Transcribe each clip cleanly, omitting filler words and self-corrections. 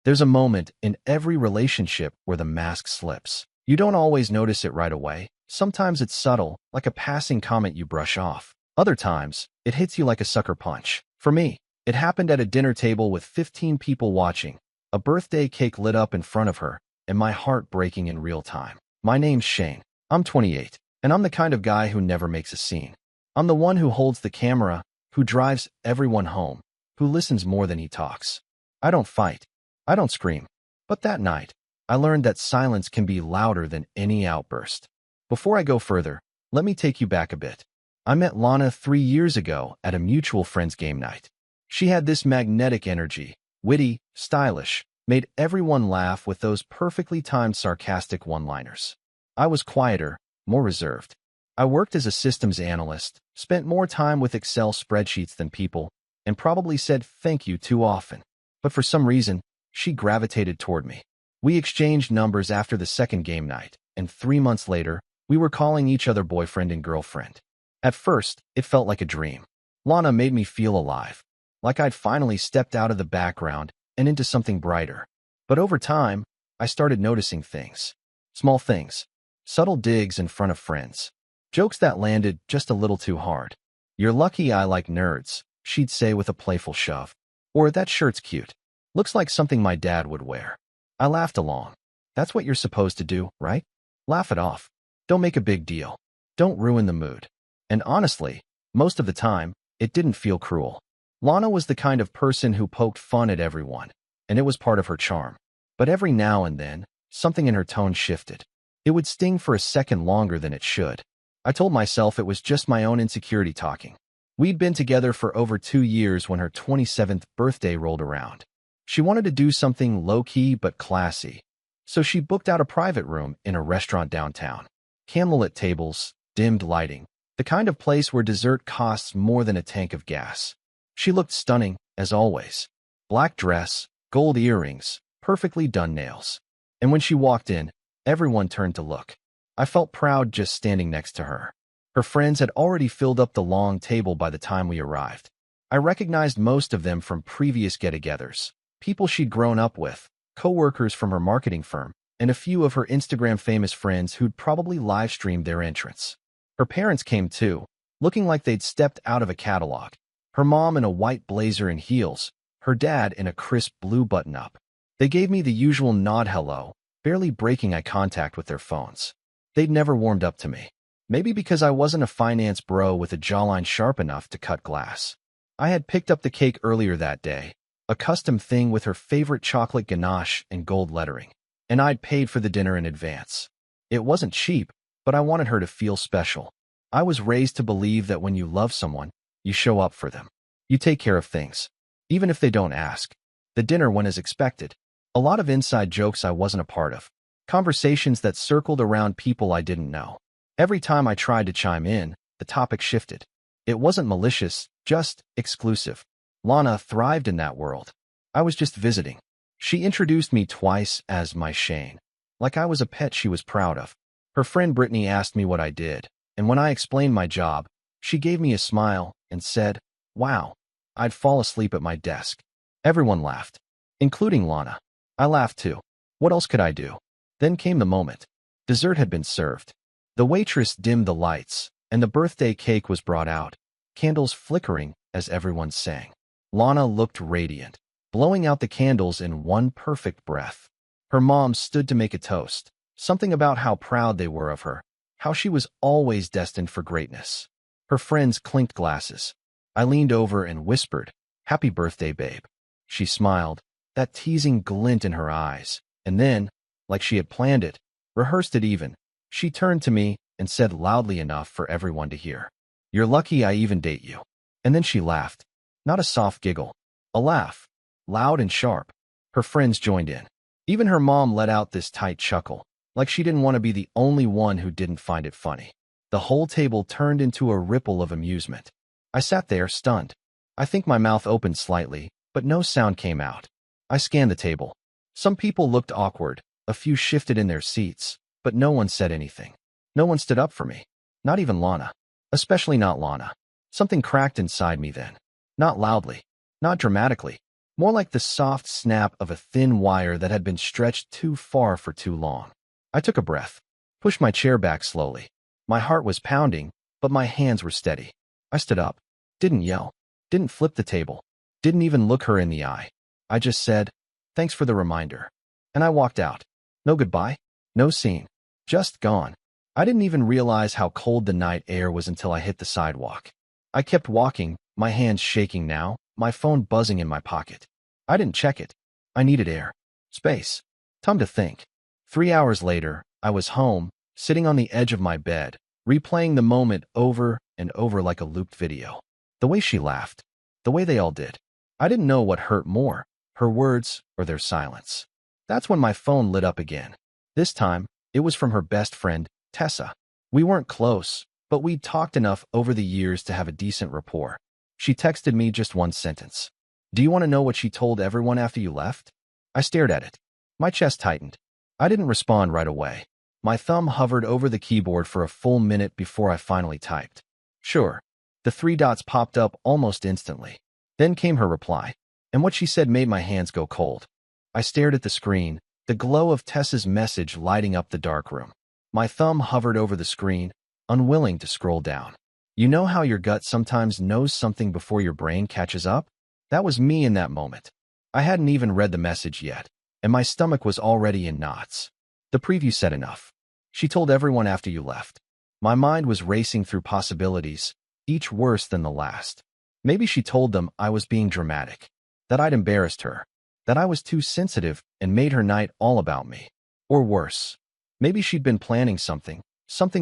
There's a moment in every relationship where the mask slips. You don't always notice it right away. Sometimes it's subtle, like a passing comment you brush off. Other times, it hits you like a sucker punch. For me, it happened at a dinner table with 15 people watching, a birthday cake lit up in front of her, and my heart breaking in real time. My name's Shane. I'm 28, and I'm the kind of guy who never makes a scene. I'm the one who holds the camera, who drives everyone home, who listens more than he talks. I don't fight. I don't scream. But that night, I learned that silence can be louder than any outburst. Before I go further, let me take you back a bit. I met Lana 3 years ago at a mutual friend's game night. She had this magnetic energy, witty, stylish, made everyone laugh with those perfectly timed sarcastic one-liners. I was quieter, more reserved. I worked as a systems analyst, spent more time with Excel spreadsheets than people, and probably said thank you too often. But for some reason, she gravitated toward me. We exchanged numbers after the second game night, and 3 months later, we were calling each other boyfriend and girlfriend. At first, it felt like a dream. Lana made me feel alive, like I'd finally stepped out of the background and into something brighter. But over time, I started noticing things. Small things. Subtle digs in front of friends. Jokes that landed just a little too hard. "You're lucky I like nerds," she'd say with a playful shove. Or, "That shirt's cute. Looks like something my dad would wear." I laughed along. That's what you're supposed to do, right? Laugh it off. Don't make a big deal. Don't ruin the mood. And honestly, most of the time, it didn't feel cruel. Lana was the kind of person who poked fun at everyone, and it was part of her charm. But every now and then, something in her tone shifted. It would sting for a second longer than it should. I told myself it was just my own insecurity talking. We'd been together for over 2 years when her 27th birthday rolled around. She wanted to do something low-key but classy, so she booked out a private room in a restaurant downtown. Candlelit tables, dimmed lighting, the kind of place where dessert costs more than a tank of gas. She looked stunning, as always. Black dress, gold earrings, perfectly done nails. And when she walked in, everyone turned to look. I felt proud just standing next to her. Her friends had already filled up the long table by the time we arrived. I recognized most of them from previous get-togethers. People she'd grown up with, co-workers from her marketing firm, and a few of her Instagram-famous friends who'd probably live-streamed their entrance. Her parents came too, looking like they'd stepped out of a catalog. Her mom in a white blazer and heels, her dad in a crisp blue button-up. They gave me the usual nod hello, barely breaking eye contact with their phones. They'd never warmed up to me. Maybe because I wasn't a finance bro with a jawline sharp enough to cut glass. I had picked up the cake earlier that day, a custom thing with her favorite chocolate ganache and gold lettering, and I'd paid for the dinner in advance. It wasn't cheap, but I wanted her to feel special. I was raised to believe that when you love someone, you show up for them. You take care of things, even if they don't ask. The dinner went as expected. A lot of inside jokes I wasn't a part of. Conversations that circled around people I didn't know. Every time I tried to chime in, the topic shifted. It wasn't malicious, just exclusive. Lana thrived in that world. I was just visiting. She introduced me twice as my Shane, like I was a pet she was proud of. Her friend Brittany asked me what I did, and when I explained my job, she gave me a smile and said, "Wow." I'd fall asleep at my desk. Everyone laughed, including Lana. I laughed too. What else could I do? Then came the moment. Dessert had been served. The waitress dimmed the lights, and the birthday cake was brought out, candles flickering as everyone sang. Lana looked radiant, blowing out the candles in one perfect breath. Her mom stood to make a toast, something about how proud they were of her, how she was always destined for greatness. Her friends clinked glasses. I leaned over and whispered, "Happy birthday, babe." She smiled, that teasing glint in her eyes, and then, like she had planned it, rehearsed it even, she turned to me and said loudly enough for everyone to hear, "You're lucky I even date you." And then she laughed. Not a soft giggle. A laugh. Loud and sharp. Her friends joined in. Even her mom let out this tight chuckle, like she didn't want to be the only one who didn't find it funny. The whole table turned into a ripple of amusement. I sat there, stunned. I think my mouth opened slightly, but no sound came out. I scanned the table. Some people looked awkward, a few shifted in their seats, but no one said anything. No one stood up for me. Not even Lana. Especially not Lana. Something cracked inside me then. Not loudly. Not dramatically. More like the soft snap of a thin wire that had been stretched too far for too long. I took a breath, pushed my chair back slowly. My heart was pounding, but my hands were steady. I stood up, didn't yell, didn't flip the table, didn't even look her in the eye. I just said, "Thanks for the reminder." And I walked out. No goodbye, no scene, just gone. I didn't even realize how cold the night air was until I hit the sidewalk. I kept walking, my hands shaking now, my phone buzzing in my pocket. I didn't check it. I needed air. Space. Time to think. 3 hours later, I was home, sitting on the edge of my bed, replaying the moment over and over like a looped video. The way she laughed. The way they all did. I didn't know what hurt more, her words or their silence. That's when my phone lit up again. This time, it was from her best friend, Tessa. We weren't close, but we'd talked enough over the years to have a decent rapport. She texted me just one sentence. "Do you want to know what she told everyone after you left?" I stared at it. My chest tightened. I didn't respond right away. My thumb hovered over the keyboard for a full minute before I finally typed. "Sure." The 3 dots popped up almost instantly. Then came her reply, and what she said made my hands go cold. I stared at the screen, the glow of Tessa's message lighting up the darkroom. My thumb hovered over the screen, unwilling to scroll down. You know how your gut sometimes knows something before your brain catches up? That was me in that moment. I hadn't even read the message yet, and my stomach was already in knots. The preview said enough. She told everyone after you left. My mind was racing through possibilities, each worse than the last. Maybe she told them I was being dramatic, that I'd embarrassed her, that I was too sensitive and made her night all about me. Or worse, maybe she'd been planning something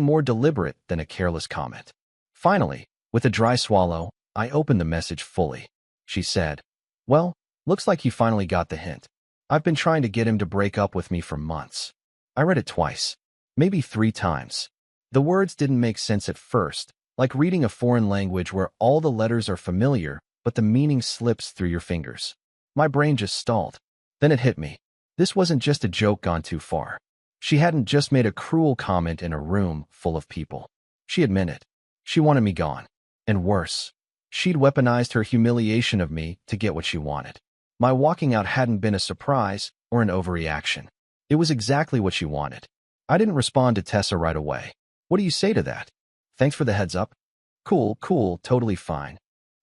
more deliberate than a careless comment. Finally, with a dry swallow, I opened the message fully. She said, "Well, looks like he finally got the hint. I've been trying to get him to break up with me for months." I read it twice, maybe 3 times. The words didn't make sense at first, like reading a foreign language where all the letters are familiar, but the meaning slips through your fingers. My brain just stalled. Then it hit me. This wasn't just a joke gone too far. She hadn't just made a cruel comment in a room full of people. She had meant it. She wanted me gone. And worse, she'd weaponized her humiliation of me to get what she wanted. My walking out hadn't been a surprise or an overreaction. It was exactly what she wanted. I didn't respond to Tessa right away. "What do you say to that?" "Thanks for the heads up." Cool, totally fine."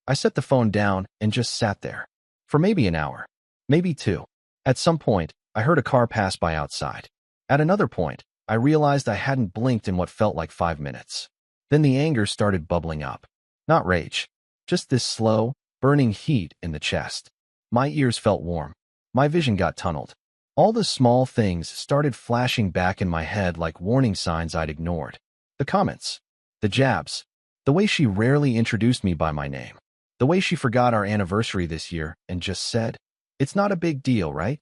I set the phone down and just sat there. For maybe an hour. Maybe 2. At some point, I heard a car pass by outside. At another point, I realized I hadn't blinked in what felt like 5 minutes. Then the anger started bubbling up. Not rage. Just this slow, burning heat in the chest. My ears felt warm. My vision got tunneled. All the small things started flashing back in my head like warning signs I'd ignored. The comments. The jabs. The way she rarely introduced me by my name. The way she forgot our anniversary this year and just said, "It's not a big deal, right?"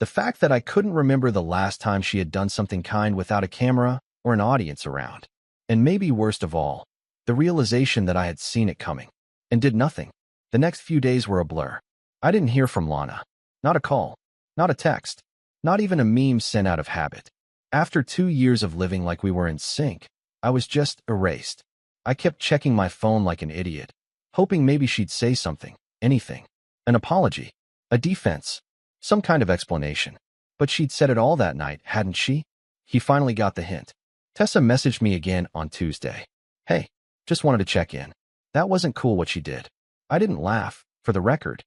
The fact that I couldn't remember the last time she had done something kind without a camera or an audience around. And maybe worst of all, the realization that I had seen it coming and did nothing. The next few days were a blur. I didn't hear from Lana. Not a call. Not a text. Not even a meme sent out of habit. After 2 years of living like we were in sync, I was just erased. I kept checking my phone like an idiot, hoping maybe she'd say something, anything. An apology. A defense. Some kind of explanation. But she'd said it all that night, hadn't she? He finally got the hint. Tessa messaged me again on Tuesday. "Hey, just wanted to check in." That wasn't cool what she did. I didn't laugh, for the record.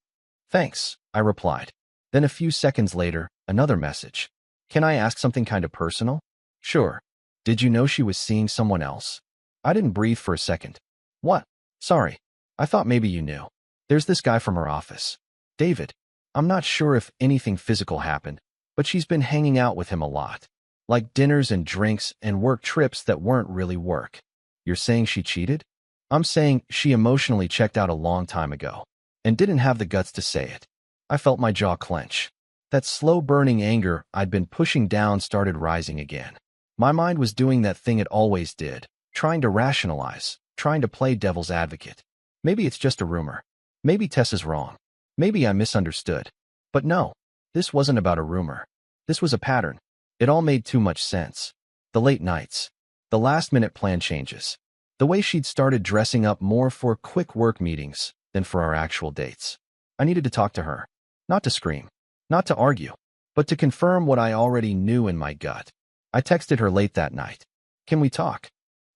"Thanks," I replied. Then a few seconds later, another message. "Can I ask something kind of personal?" "Sure. Did you know she was seeing someone else?" I didn't breathe for a second. "What?" "Sorry. I thought maybe you knew. There's this guy from her office. David. I'm not sure if anything physical happened, but she's been hanging out with him a lot. Like dinners and drinks and work trips that weren't really work." "You're saying she cheated?" "I'm saying she emotionally checked out a long time ago and didn't have the guts to say it." I felt my jaw clench. That slow-burning anger I'd been pushing down started rising again. My mind was doing that thing it always did, trying to rationalize, trying to play devil's advocate. Maybe it's just a rumor. Maybe Tessa's wrong. Maybe I misunderstood. But no, this wasn't about a rumor. This was a pattern. It all made too much sense. The late nights. The last-minute plan changes. The way she'd started dressing up more for quick work meetings than for our actual dates. I needed to talk to her. Not to scream, not to argue, but to confirm what I already knew in my gut. I texted her late that night. Can we talk?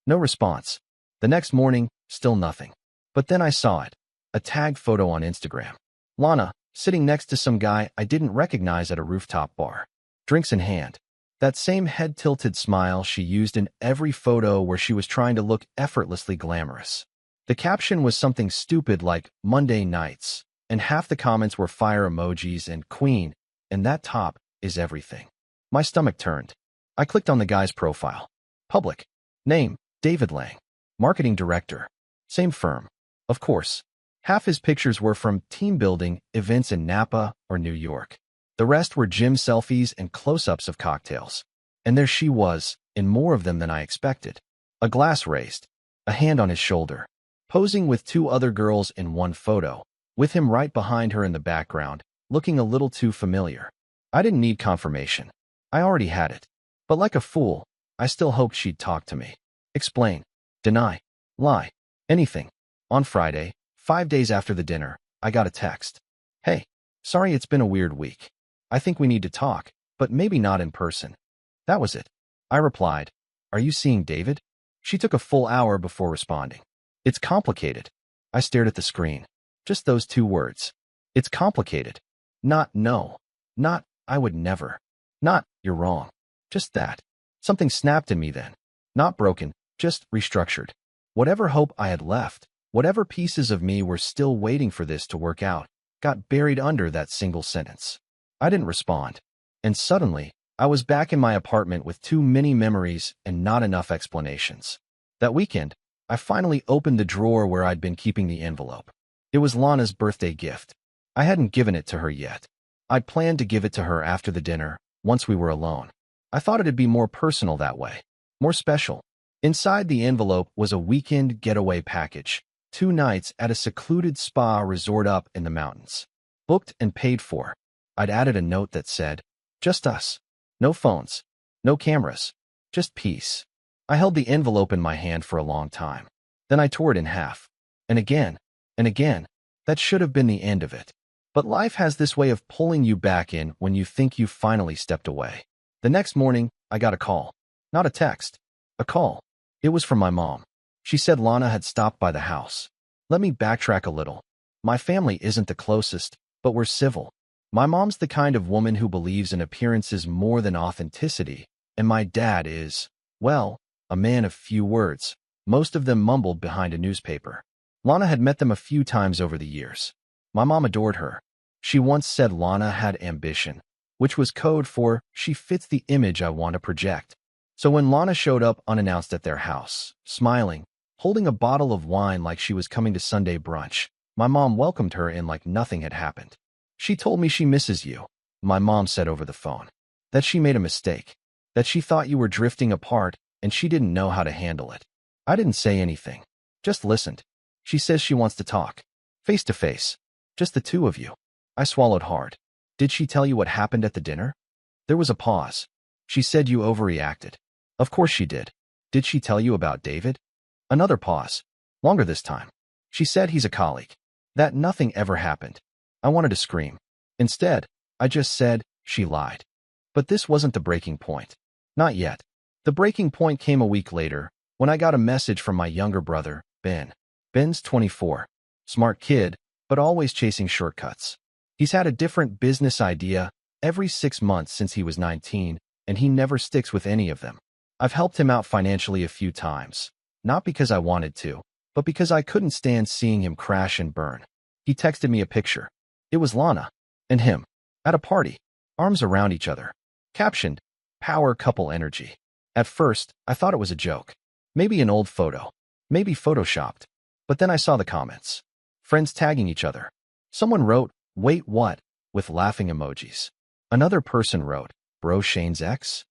No response. The next morning, still nothing. But then I saw it. A tag photo on Instagram. Lana, sitting next to some guy I didn't recognize at a rooftop bar. Drinks in hand. That same head-tilted smile she used in every photo where she was trying to look effortlessly glamorous. The caption was something stupid like Monday nights, and half the comments were fire emojis and queen, and that top is everything. My stomach turned. I clicked on the guy's profile. Public. Name, David Lang. Marketing director. Same firm. Of course. Half his pictures were from team building events in Napa or New York. The rest were gym selfies and close-ups of cocktails. And there she was, in more of them than I expected. A glass raised, a hand on his shoulder, posing with two other girls in one photo, with him right behind her in the background, looking a little too familiar. I didn't need confirmation. I already had it. But like a fool, I still hoped she'd talk to me. Explain. Deny. Lie. Anything. On Friday, 5 days after the dinner, I got a text. Hey, sorry it's been a weird week. I think we need to talk, but maybe not in person. That was it. I replied, are you seeing David? She took a full hour before responding. It's complicated. I stared at the screen. Just those two words. It's complicated. Not no. Not I would never. Not you're wrong. Just that. Something snapped in me then. Not broken, just restructured. Whatever hope I had left, whatever pieces of me were still waiting for this to work out, got buried under that single sentence. I didn't respond. And suddenly, I was back in my apartment with too many memories and not enough explanations. That weekend, I finally opened the drawer where I'd been keeping the envelope. It was Lana's birthday gift. I hadn't given it to her yet. I'd planned to give it to her after the dinner, once we were alone. I thought it'd be more personal that way, more special. Inside the envelope was a weekend getaway package, 2 nights at a secluded spa resort up in the mountains. Booked and paid for. I'd added a note that said, just us. No phones. No cameras. Just peace. I held the envelope in my hand for a long time. Then I tore it in half. And again. And again. That should have been the end of it. But life has this way of pulling you back in when you think you've finally stepped away. The next morning, I got a call. Not a text. A call. It was from my mom. She said Lana had stopped by the house. Let me backtrack a little. My family isn't the closest, but we're civil. My mom's the kind of woman who believes in appearances more than authenticity, and my dad is, well, a man of few words, most of them mumbled behind a newspaper. Lana had met them a few times over the years. My mom adored her. She once said Lana had ambition, which was code for she fits the image I want to project. So when Lana showed up unannounced at their house, smiling, holding a bottle of wine like she was coming to Sunday brunch, my mom welcomed her in like nothing had happened. She told me she misses you, my mom said over the phone. That she made a mistake. That she thought you were drifting apart and she didn't know how to handle it. I didn't say anything. Just listened. She says she wants to talk. Face to face. Just the two of you. I swallowed hard. Did she tell you what happened at the dinner? There was a pause. She said you overreacted. Of course she did. Did she tell you about David? Another pause. Longer this time. She said he's a colleague. That nothing ever happened. I wanted to scream. Instead, I just said, she lied. But this wasn't the breaking point. Not yet. The breaking point came a week later, when I got a message from my younger brother, Ben. Ben's 24. Smart kid, but always chasing shortcuts. He's had a different business idea every 6 months since he was 19, and he never sticks with any of them. I've helped him out financially a few times, not because I wanted to, but because I couldn't stand seeing him crash and burn. He texted me a picture. It was Lana and him at a party, arms around each other. Captioned, power couple energy. At first, I thought it was a joke. Maybe an old photo. Maybe photoshopped. But then I saw the comments. Friends tagging each other. Someone wrote, wait what? With laughing emojis. Another person wrote, bro Shane's ex?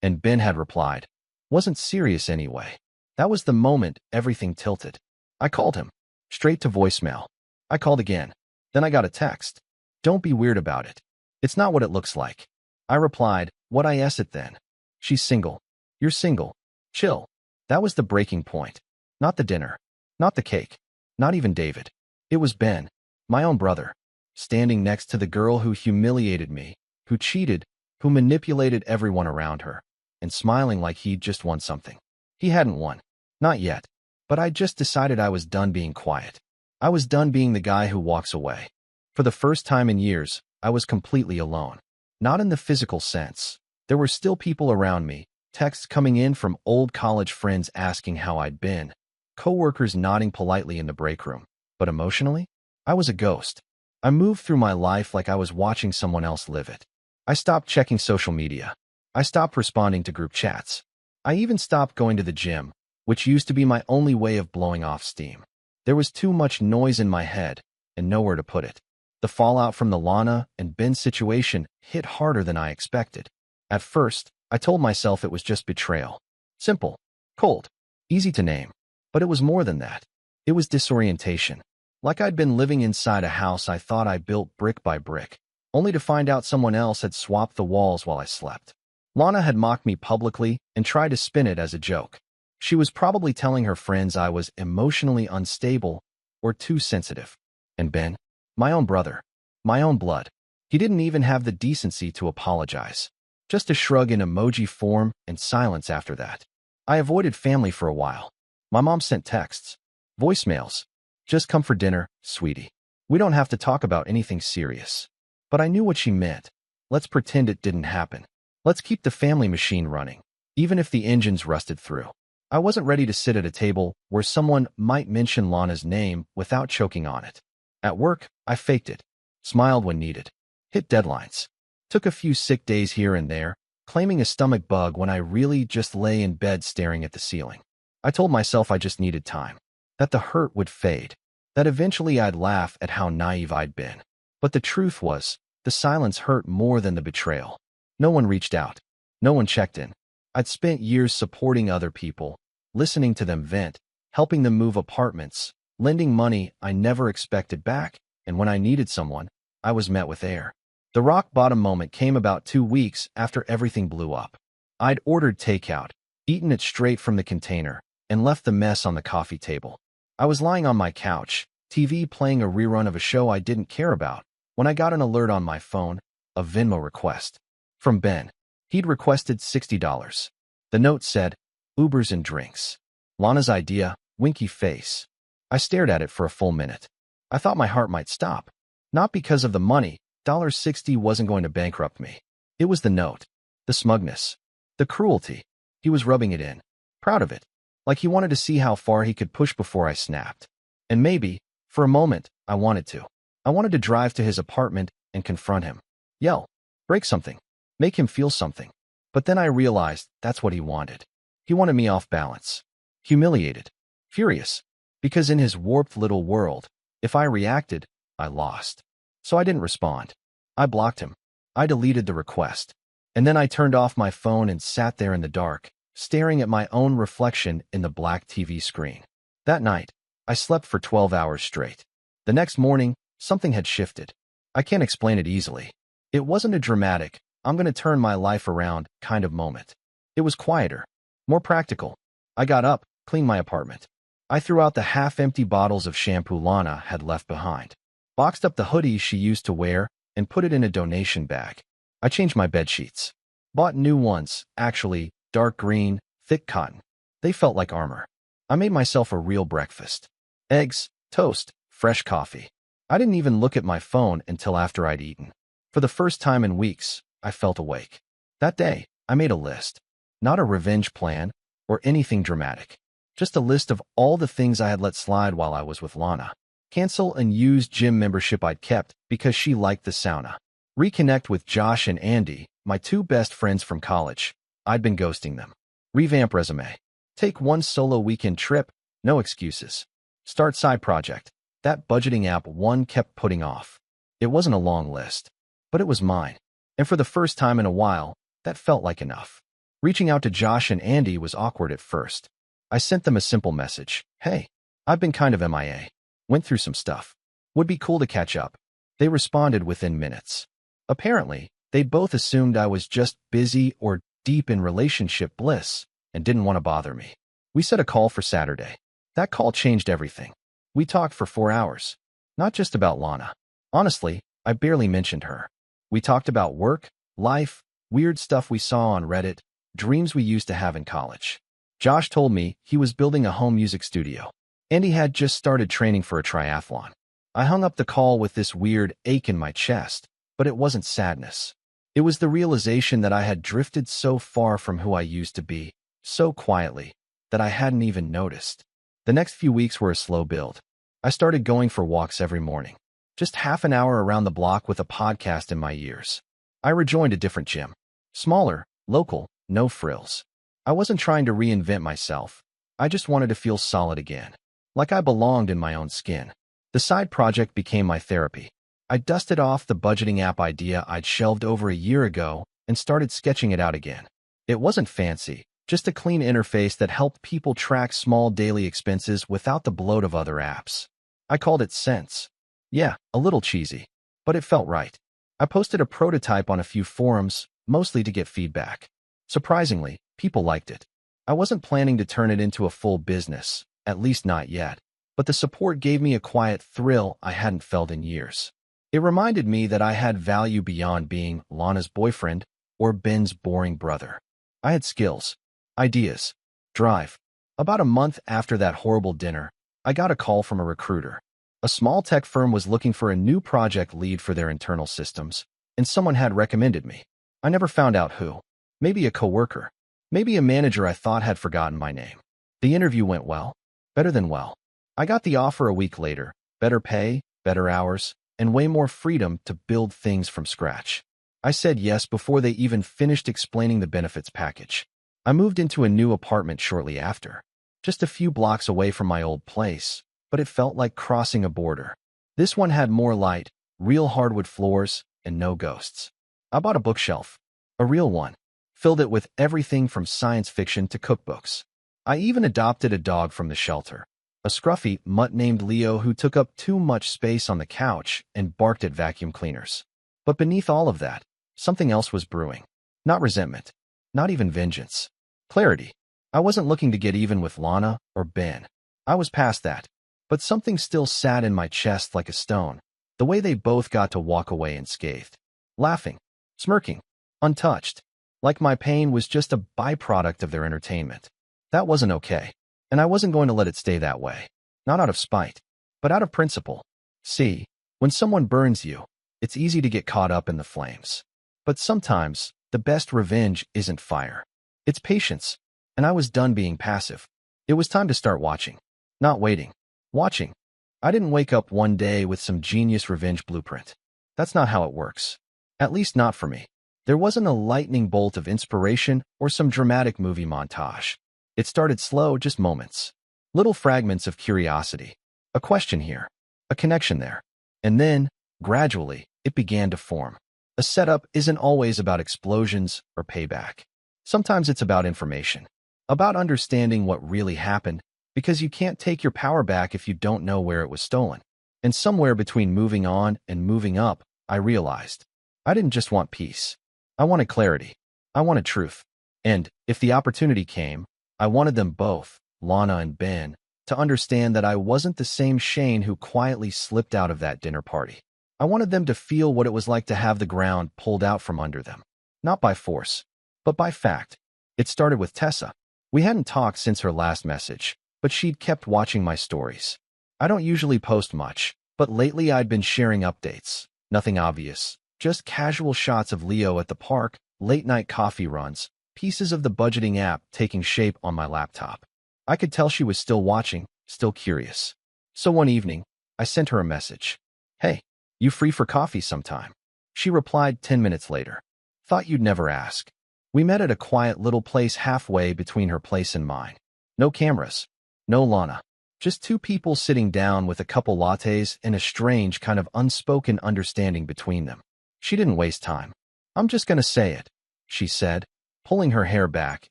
And Ben had replied, wasn't serious anyway. That was the moment everything tilted. I called him. Straight to voicemail. I called again. Then I got a text. Don't be weird about it. It's not what it looks like. I replied, what is it then? She's single. You're single. Chill. That was the breaking point. Not the dinner. Not the cake. Not even David. It was Ben. My own brother. standing next to the girl who humiliated me, who cheated, who manipulated everyone around her, and smiling like he'd just won something. He hadn't won. Not yet. But I just decided I was done being quiet. I was done being the guy who walks away. For the first time in years, I was completely alone. Not in the physical sense. There were still people around me, texts coming in from old college friends asking how I'd been, coworkers nodding politely in the break room. But emotionally, I was a ghost. I moved through my life like I was watching someone else live it. I stopped checking social media. I stopped responding to group chats. I even stopped going to the gym, which used to be my only way of blowing off steam. There was too much noise in my head and nowhere to put it. The fallout from the Lana and Ben situation hit harder than I expected. At first, I told myself it was just betrayal. Simple, cold, easy to name. But it was more than that. It was disorientation. Like I'd been living inside a house I thought I built brick by brick, only to find out someone else had swapped the walls while I slept. Lana had mocked me publicly and tried to spin it as a joke. She was probably telling her friends I was emotionally unstable or too sensitive. And Ben, my own brother, my own blood, he didn't even have the decency to apologize. Just a shrug in emoji form and silence after that. I avoided family for a while. My mom sent texts, voicemails. Just come for dinner, sweetie. We don't have to talk about anything serious. But I knew what she meant. Let's pretend it didn't happen. Let's keep the family machine running, even if the engines rusted through. I wasn't ready to sit at a table where someone might mention Lana's name without choking on it. At work, I faked it, smiled when needed, hit deadlines, took a few sick days here and there, claiming a stomach bug when I really just lay in bed staring at the ceiling. I told myself I just needed time, that the hurt would fade, that eventually I'd laugh at how naive I'd been. But the truth was, the silence hurt more than the betrayal. No one reached out. No one checked in. I'd spent years supporting other people, listening to them vent, helping them move apartments, lending money I never expected back, and when I needed someone, I was met with air. The rock bottom moment came about 2 weeks after everything blew up. I'd ordered takeout, eaten it straight from the container, and left the mess on the coffee table. I was lying on my couch, TV playing a rerun of a show I didn't care about, when I got an alert on my phone, a Venmo request. From Ben. He'd requested $60. The note said, Ubers and drinks. Lana's idea, winky face. I stared at it for a full minute. I thought my heart might stop. Not because of the money, $60 wasn't going to bankrupt me. It was the note, the smugness, the cruelty. He was rubbing it in, proud of it, like he wanted to see how far he could push before I snapped. And maybe, for a moment, I wanted to. I wanted to drive to his apartment and confront him. Yell, break something, make him feel something. But then I realized that's what he wanted. He wanted me off balance, humiliated, furious, because in his warped little world, if I reacted, I lost. So I didn't respond. I blocked him. I deleted the request. And then I turned off my phone and sat there in the dark, staring at my own reflection in the black TV screen. That night, I slept for 12 hours straight. The next morning, something had shifted. I can't explain it easily. It wasn't a dramatic, I'm going to turn my life around kind of moment. It was quieter, more practical. I got up, cleaned my apartment. I threw out the half-empty bottles of shampoo Lana had left behind, boxed up the hoodies she used to wear, and put it in a donation bag. I changed my bed sheets. Bought new ones, actually, dark green, thick cotton. They felt like armor. I made myself a real breakfast. Eggs, toast, fresh coffee. I didn't even look at my phone until after I'd eaten. For the first time in weeks, I felt awake. That day, I made a list. Not a revenge plan or anything dramatic. Just a list of all the things I had let slide while I was with Lana. Cancel and use gym membership I'd kept because she liked the sauna. Reconnect with Josh and Andy, my 2 best friends from college. I'd been ghosting them. Revamp resume. Take one solo weekend trip, no excuses. Start side project. That budgeting app one kept putting off. It wasn't a long list, but it was mine. And for the first time in a while, that felt like enough. Reaching out to Josh and Andy was awkward at first. I sent them a simple message. Hey, I've been kind of MIA. Went through some stuff. Would be cool to catch up. They responded within minutes. Apparently, they both assumed I was just busy or deep in relationship bliss and didn't want to bother me. We set a call for Saturday. That call changed everything. We talked for 4 hours. Not just about Lana. Honestly, I barely mentioned her. We talked about work, life, weird stuff we saw on Reddit, dreams we used to have in college. Josh told me he was building a home music studio, and he had just started training for a triathlon. I hung up the call with this weird ache in my chest, but it wasn't sadness. It was the realization that I had drifted so far from who I used to be, so quietly, that I hadn't even noticed. The next few weeks were a slow build. I started going for walks every morning, just half an hour around the block with a podcast in my ears. I rejoined a different gym. Smaller, local, no frills. I wasn't trying to reinvent myself. I just wanted to feel solid again, like I belonged in my own skin. The side project became my therapy. I dusted off the budgeting app idea I'd shelved over a year ago and started sketching it out again. It wasn't fancy, just a clean interface that helped people track small daily expenses without the bloat of other apps. I called it Sense. Yeah, a little cheesy, but it felt right. I posted a prototype on a few forums, mostly to get feedback. Surprisingly, people liked it. I wasn't planning to turn it into a full business, at least not yet, but the support gave me a quiet thrill I hadn't felt in years. It reminded me that I had value beyond being Lana's boyfriend or Ben's boring brother. I had skills, ideas, drive. About a month after that horrible dinner, I got a call from a recruiter. A small tech firm was looking for a new project lead for their internal systems, and someone had recommended me. I never found out who. Maybe a coworker. Maybe a manager I thought had forgotten my name. The interview went well. Better than well. I got the offer a week later. Better pay, better hours, and way more freedom to build things from scratch. I said yes before they even finished explaining the benefits package. I moved into a new apartment shortly after, just a few blocks away from my old place, but it felt like crossing a border. This one had more light, real hardwood floors, and no ghosts. I bought a bookshelf, a real one, filled it with everything from science fiction to cookbooks. I even adopted a dog from the shelter, a scruffy mutt named Leo who took up too much space on the couch and barked at vacuum cleaners. But beneath all of that, something else was brewing. Not resentment, not even vengeance. Clarity. I wasn't looking to get even with Lana or Ben. I was past that. But something still sat in my chest like a stone, the way they both got to walk away unscathed. Laughing, smirking, untouched, like my pain was just a byproduct of their entertainment. That wasn't okay, and I wasn't going to let it stay that way. Not out of spite, but out of principle. See, when someone burns you, it's easy to get caught up in the flames. But sometimes, the best revenge isn't fire. It's patience, and I was done being passive. It was time to start watching. Not waiting. Watching. I didn't wake up one day with some genius revenge blueprint. That's not how it works. At least not for me. There wasn't a lightning bolt of inspiration or some dramatic movie montage. It started slow, just moments. Little fragments of curiosity. A question here. A connection there. And then, gradually, it began to form. A setup isn't always about explosions or payback. Sometimes it's about information. About understanding what really happened, because you can't take your power back if you don't know where it was stolen. And somewhere between moving on and moving up, I realized I didn't just want peace. I wanted clarity. I wanted truth. And if the opportunity came, I wanted them both, Lana and Ben, to understand that I wasn't the same Shane who quietly slipped out of that dinner party. I wanted them to feel what it was like to have the ground pulled out from under them. Not by force, but by fact. It started with Tessa. We hadn't talked since her last message, but she'd kept watching my stories. I don't usually post much, but lately I'd been sharing updates. Nothing obvious, just casual shots of Leo at the park, late-night coffee runs, pieces of the budgeting app taking shape on my laptop. I could tell she was still watching, still curious. So one evening, I sent her a message. Hey, you free for coffee sometime? She replied 10 minutes later. Thought you'd never ask. We met at a quiet little place halfway between her place and mine. No cameras. No Lana. Just two people sitting down with a couple lattes and a strange kind of unspoken understanding between them. She didn't waste time. I'm just gonna say it, she said, pulling her hair back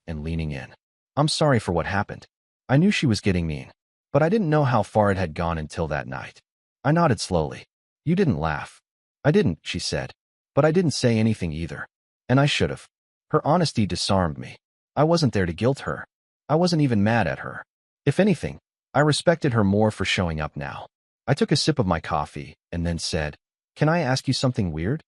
and leaning in. I'm sorry for what happened. I knew she was getting mean, but I didn't know how far it had gone until that night. I nodded slowly. You didn't laugh. I didn't, she said, but I didn't say anything either. And I should have. Her honesty disarmed me. I wasn't there to guilt her. I wasn't even mad at her. If anything, I respected her more for showing up now. I took a sip of my coffee and then said, Can I ask you something weird?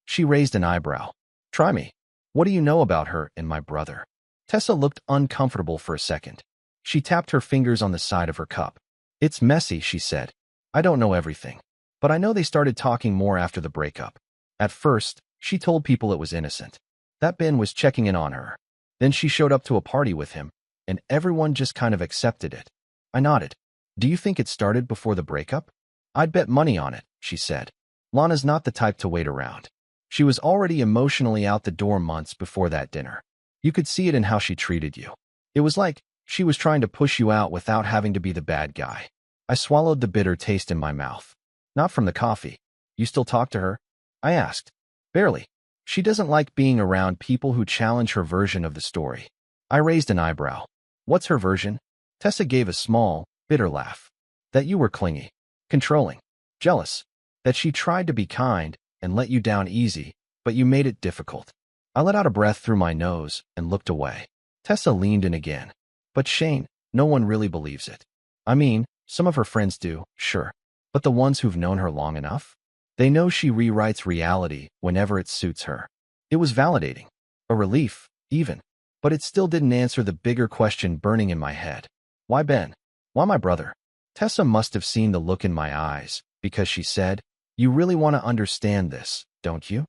She raised an eyebrow. Try me. What do you know about her and my brother? Tessa looked uncomfortable for a second. She tapped her fingers on the side of her cup. It's messy, she said. I don't know everything. But I know they started talking more after the breakup. At first, she told people it was innocent. That Ben was checking in on her. Then she showed up to a party with him, and everyone just kind of accepted it. I nodded. Do you think it started before the breakup? I'd bet money on it, she said. Lana's not the type to wait around. She was already emotionally out the door months before that dinner. You could see it in how she treated you. It was like she was trying to push you out without having to be the bad guy. I swallowed the bitter taste in my mouth. Not from the coffee. You still talk to her? I asked. Barely. She doesn't like being around people who challenge her version of the story. I raised an eyebrow. What's her version? Tessa gave a small, bitter laugh. That you were clingy, controlling, jealous, that she tried to be kind and let you down easy, but you made it difficult. I let out a breath through my nose and looked away. Tessa leaned in again. But Shane, no one really believes it. I mean, some of her friends do, sure. But the ones who've known her long enough? They know she rewrites reality whenever it suits her. It was validating. A relief, even. But it still didn't answer the bigger question burning in my head. Why Ben? Why my brother? Tessa must have seen the look in my eyes, because she said, You really want to understand this, don't you?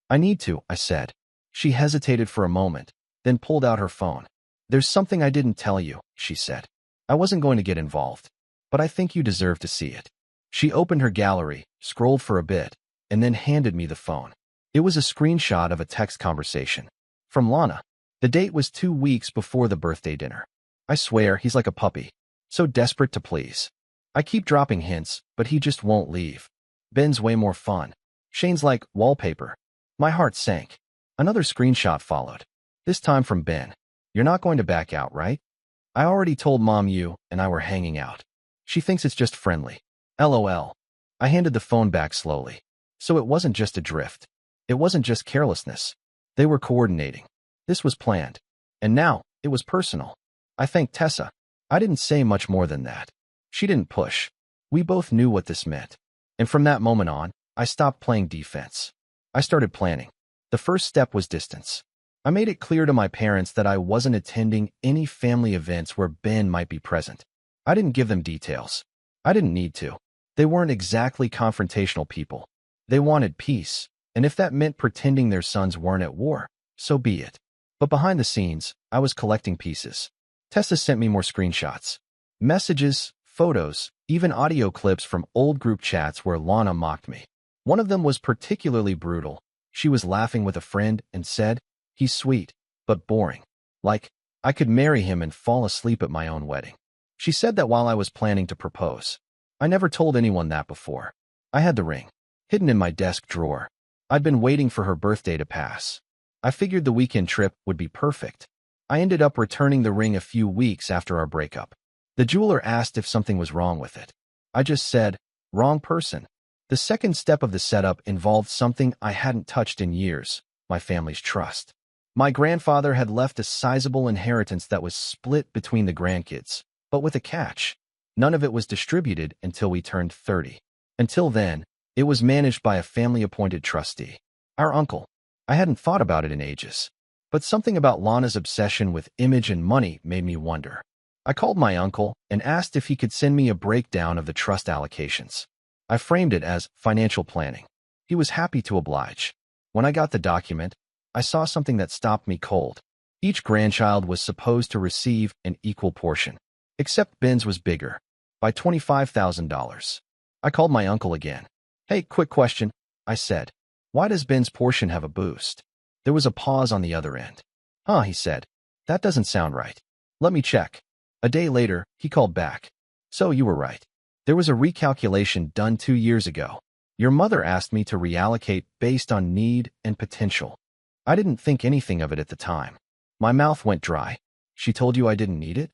I need to, I said. She hesitated for a moment, then pulled out her phone. There's something I didn't tell you, she said. I wasn't going to get involved, but I think you deserve to see it. She opened her gallery, scrolled for a bit, and then handed me the phone. It was a screenshot of a text conversation. From Lana. The date was 2 weeks before the birthday dinner. I swear, he's like a puppy. So desperate to please. I keep dropping hints, but he just won't leave. Ben's way more fun. Shane's like wallpaper. My heart sank. Another screenshot followed. This time from Ben. You're not going to back out, right? I already told Mom you and I were hanging out. She thinks it's just friendly. LOL. I handed the phone back slowly. So it wasn't just a drift. It wasn't just carelessness. They were coordinating. This was planned. And now, it was personal. I thanked Tessa. I didn't say much more than that. She didn't push. We both knew what this meant. And from that moment on, I stopped playing defense. I started planning. The first step was distance. I made it clear to my parents that I wasn't attending any family events where Ben might be present. I didn't give them details. I didn't need to. They weren't exactly confrontational people. They wanted peace, and if that meant pretending their sons weren't at war, so be it. But behind the scenes, I was collecting pieces. Tessa sent me more screenshots. Messages, photos, even audio clips from old group chats where Lana mocked me. One of them was particularly brutal. She was laughing with a friend and said, He's sweet, but boring. Like, I could marry him and fall asleep at my own wedding. She said that while I was planning to propose. I never told anyone that before. I had the ring, hidden in my desk drawer. I'd been waiting for her birthday to pass. I figured the weekend trip would be perfect. I ended up returning the ring a few weeks after our breakup. The jeweler asked if something was wrong with it. I just said, wrong person. The second step of the setup involved something I hadn't touched in years, my family's trust. My grandfather had left a sizable inheritance that was split between the grandkids, but with a catch. None of it was distributed until we turned 30. Until then, it was managed by a family-appointed trustee. Our uncle. I hadn't thought about it in ages. But something about Lana's obsession with image and money made me wonder. I called my uncle and asked if he could send me a breakdown of the trust allocations. I framed it as financial planning. He was happy to oblige. When I got the document, I saw something that stopped me cold. Each grandchild was supposed to receive an equal portion. Except Ben's was bigger, by $25,000. I called my uncle again. Hey, quick question, I said. Why does Ben's portion have a boost? There was a pause on the other end. Huh, he said. That doesn't sound right. Let me check. A day later, he called back. So you were right. There was a recalculation done 2 years ago. Your mother asked me to reallocate based on need and potential. I didn't think anything of it at the time. My mouth went dry. She told you I didn't need it?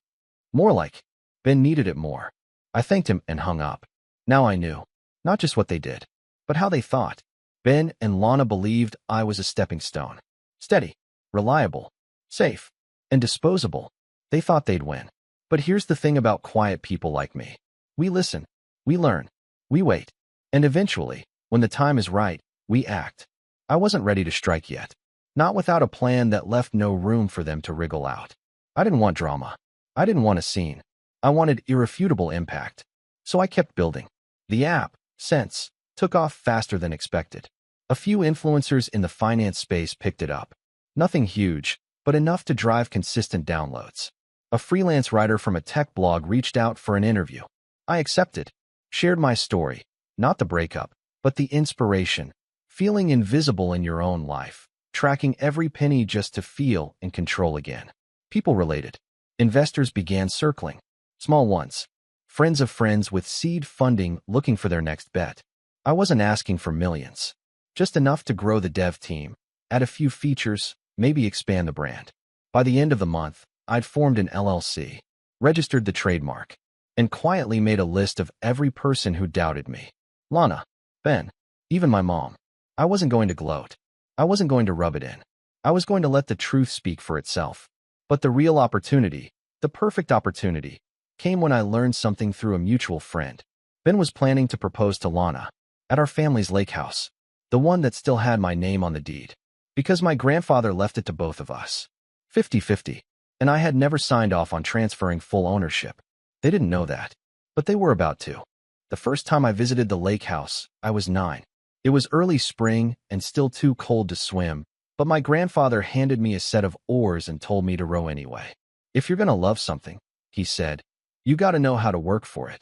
More like, Ben needed it more. I thanked him and hung up. Now I knew. Not just what they did, but how they thought. Ben and Lana believed I was a stepping stone. Steady, reliable, safe, and disposable. They thought they'd win. But here's the thing about quiet people like me. We listen, we learn, we wait, and eventually, When the time is right, we act. I wasn't ready to strike yet. Not without a plan that left no room for them to wriggle out. I didn't want drama. I didn't want a scene. I wanted irrefutable impact. So I kept building. The app, Sense, took off faster than expected. A few influencers in the finance space picked it up. Nothing huge, but enough to drive consistent downloads. A freelance writer from a tech blog reached out for an interview. I accepted. Shared my story, not the breakup, but the inspiration, feeling invisible in your own life, tracking every penny just to feel in control again. People related. Investors began circling. Small ones. Friends of friends with seed funding looking for their next bet. I wasn't asking for millions. Just enough to grow the dev team, add a few features, maybe expand the brand. By the end of the month, I'd formed an LLC, registered the trademark, and quietly made a list of every person who doubted me. Lana, Ben, even my mom. I wasn't going to gloat. I wasn't going to rub it in. I was going to let the truth speak for itself. But the real opportunity, the perfect opportunity, came when I learned something through a mutual friend. Ben was planning to propose to Lana at our family's lake house, the one that still had my name on the deed, because my grandfather left it to both of us. 50-50, and I had never signed off on transferring full ownership. They didn't know that, but they were about to. The first time I visited the lake house, I was 9. It was early spring and still too cold to swim, but my grandfather handed me a set of oars and told me to row anyway. If you're gonna love something, he said, you gotta know how to work for it.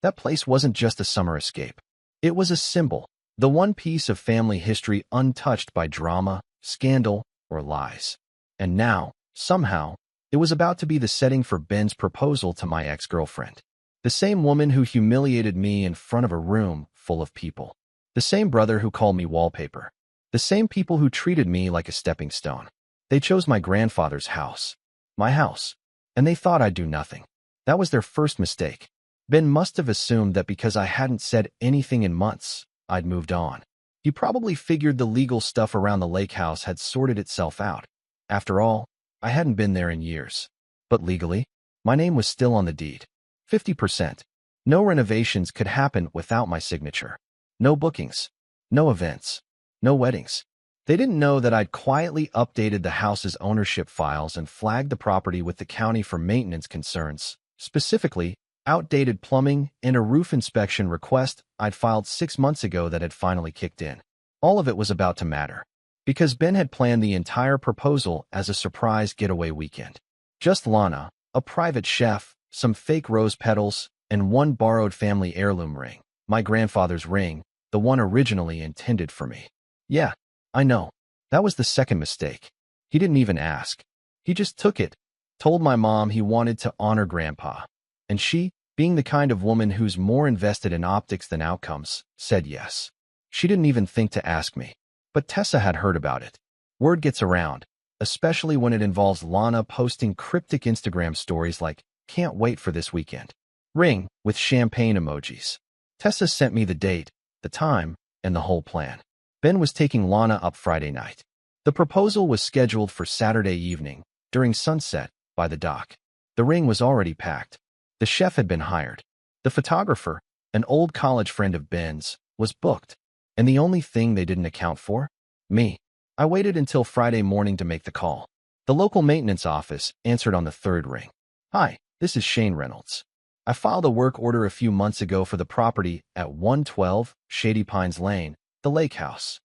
That place wasn't just a summer escape. It was a symbol, the one piece of family history untouched by drama, scandal, or lies. And now, somehow, it was about to be the setting for Ben's proposal to my ex-girlfriend. The same woman who humiliated me in front of a room full of people. The same brother who called me wallpaper. The same people who treated me like a stepping stone. They chose my grandfather's house. My house. And they thought I'd do nothing. That was their first mistake. Ben must have assumed that because I hadn't said anything in months, I'd moved on. He probably figured the legal stuff around the lake house had sorted itself out. After all, I hadn't been there in years. But legally, my name was still on the deed. 50%. No renovations could happen without my signature. No bookings. No events. No weddings. They didn't know that I'd quietly updated the house's ownership files and flagged the property with the county for maintenance concerns, specifically, outdated plumbing and a roof inspection request I'd filed 6 months ago that had finally kicked in. All of it was about to matter, because Ben had planned the entire proposal as a surprise getaway weekend. Just Lana, a private chef, some fake rose petals, and one borrowed family heirloom ring, my grandfather's ring, the one originally intended for me. Yeah, I know. That was the second mistake. He didn't even ask. He just took it, told my mom he wanted to honor Grandpa. And she, being the kind of woman who's more invested in optics than outcomes, said yes. She didn't even think to ask me. But Tessa had heard about it. Word gets around, especially when it involves Lana posting cryptic Instagram stories like, "Can't wait for this weekend." Ring, with champagne emojis. Tessa sent me the date, the time, and the whole plan. Ben was taking Lana up Friday night. The proposal was scheduled for Saturday evening, during sunset, by the dock. The ring was already packed. The chef had been hired. The photographer, an old college friend of Ben's, was booked. And the only thing they didn't account for? Me. I waited until Friday morning to make the call. The local maintenance office answered on the third ring. "Hi, this is Shane Reynolds. I filed a work order a few months ago for the property at 112 Shady Pines Lane, the lake house."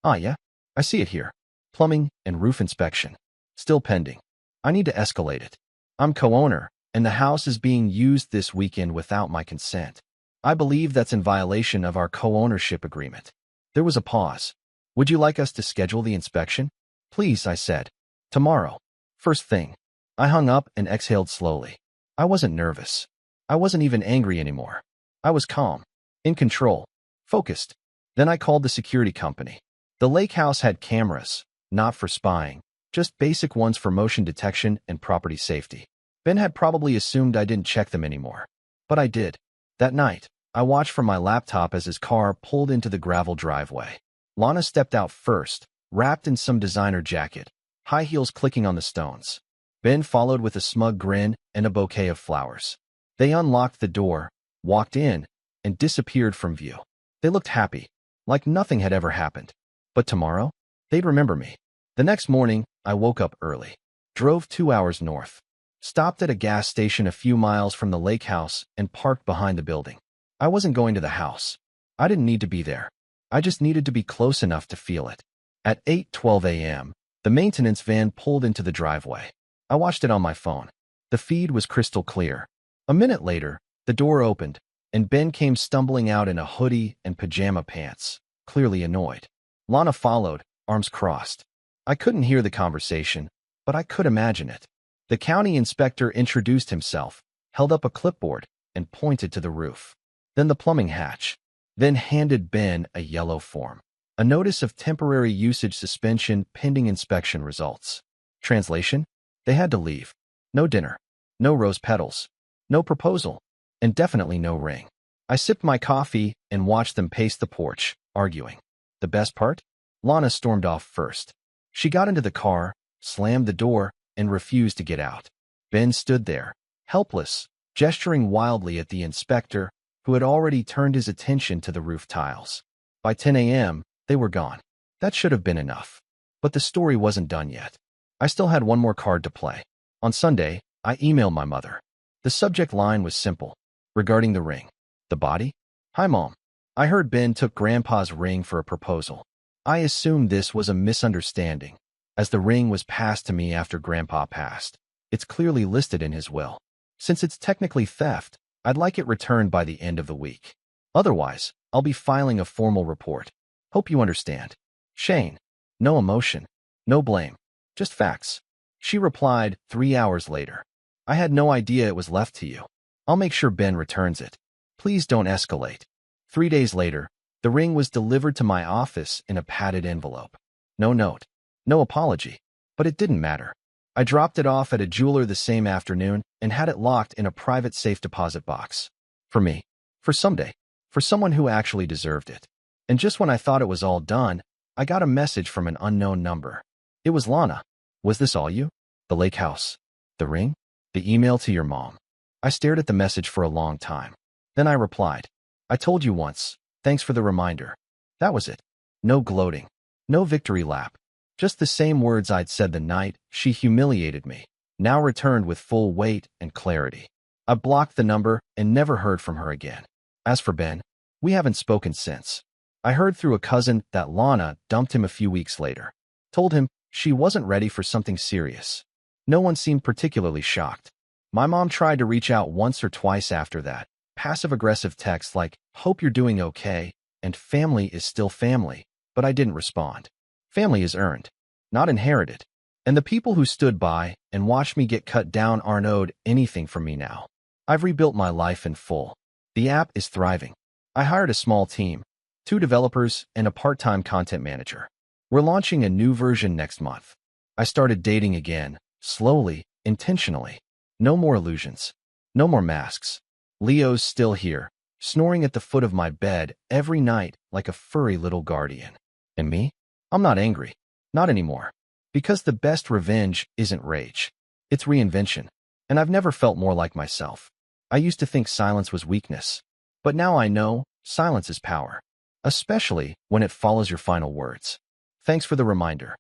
"Ah, yeah? I see it here. Plumbing and roof inspection. Still pending. I need to escalate it. I'm co-owner, and the house is being used this weekend without my consent. I believe that's in violation of our co-ownership agreement." There was a pause. "Would you like us to schedule the inspection?" "Please," I said. "Tomorrow. First thing." I hung up and exhaled slowly. I wasn't nervous. I wasn't even angry anymore. I was calm, in control, focused. Then I called the security company. The lake house had cameras, not for spying, just basic ones for motion detection and property safety. Ben had probably assumed I didn't check them anymore. But I did. That night, I watched from my laptop as his car pulled into the gravel driveway. Lana stepped out first, wrapped in some designer jacket, high heels clicking on the stones. Ben followed with a smug grin and a bouquet of flowers. They unlocked the door, walked in, and disappeared from view. They looked happy. like nothing had ever happened. But tomorrow, they'd remember me. The next morning, I woke up early, drove 2 hours north, stopped at a gas station a few miles from the lake house, and parked behind the building. I wasn't going to the house. I didn't need to be there. I just needed to be close enough to feel it. At 8:12 a.m., the maintenance van pulled into the driveway. I watched it on my phone. The feed was crystal clear. A minute later, the door opened, and Ben came stumbling out in a hoodie and pajama pants, clearly annoyed. Lana followed, arms crossed. I couldn't hear the conversation, but I could imagine it. The county inspector introduced himself, held up a clipboard, and pointed to the roof. Then the plumbing hatch. Then handed Ben a yellow form. A notice of temporary usage suspension pending inspection results. Translation? They had to leave. No dinner. No rose petals. No proposal. And definitely no ring. I sipped my coffee and watched them pace the porch, arguing. The best part? Lana stormed off first. She got into the car, slammed the door, and refused to get out. Ben stood there, helpless, gesturing wildly at the inspector, who had already turned his attention to the roof tiles. By 10 a.m., they were gone. That should have been enough. But the story wasn't done yet. I still had one more card to play. On Sunday, I emailed my mother. The subject line was simple. Regarding the ring. The body? Hi, Mom. I heard Ben took Grandpa's ring for a proposal. I assumed this was a misunderstanding, as the ring was passed to me after Grandpa passed. It's clearly listed in his will. Since it's technically theft, I'd like it returned by the end of the week. Otherwise, I'll be filing a formal report. Hope you understand. Shane. No emotion. No blame. Just facts. She replied 3 hours later. I had no idea it was left to you. I'll make sure Ben returns it. Please don't escalate. 3 days later, the ring was delivered to my office in a padded envelope. No note. No apology. But it didn't matter. I dropped it off at a jeweler the same afternoon and had it locked in a private safe deposit box. For me. For someday. For someone who actually deserved it. And just when I thought it was all done, I got a message from an unknown number. It was Lana. Was this all you? The lake house. The ring? The email to your mom. I stared at the message for a long time. Then I replied. I told you once. Thanks for the reminder. That was it. No gloating. No victory lap. Just the same words I'd said the night she humiliated me, now returned with full weight and clarity. I blocked the number and never heard from her again. As for Ben, we haven't spoken since. I heard through a cousin that Lana dumped him a few weeks later. Told him she wasn't ready for something serious. No one seemed particularly shocked. My mom tried to reach out once or twice after that. Passive-aggressive texts like, hope you're doing okay, and family is still family, but I didn't respond. Family is earned, not inherited. And the people who stood by and watched me get cut down aren't owed anything from me now. I've rebuilt my life in full. The app is thriving. I hired a small team, 2 developers and a part-time content manager. We're launching a new version next month. I started dating again, slowly, intentionally. No more illusions. No more masks. Leo's still here, snoring at the foot of my bed every night like a furry little guardian. And me? I'm not angry. Not anymore. Because the best revenge isn't rage. It's reinvention. And I've never felt more like myself. I used to think silence was weakness. But now I know silence is power. Especially when it follows your final words. Thanks for the reminder.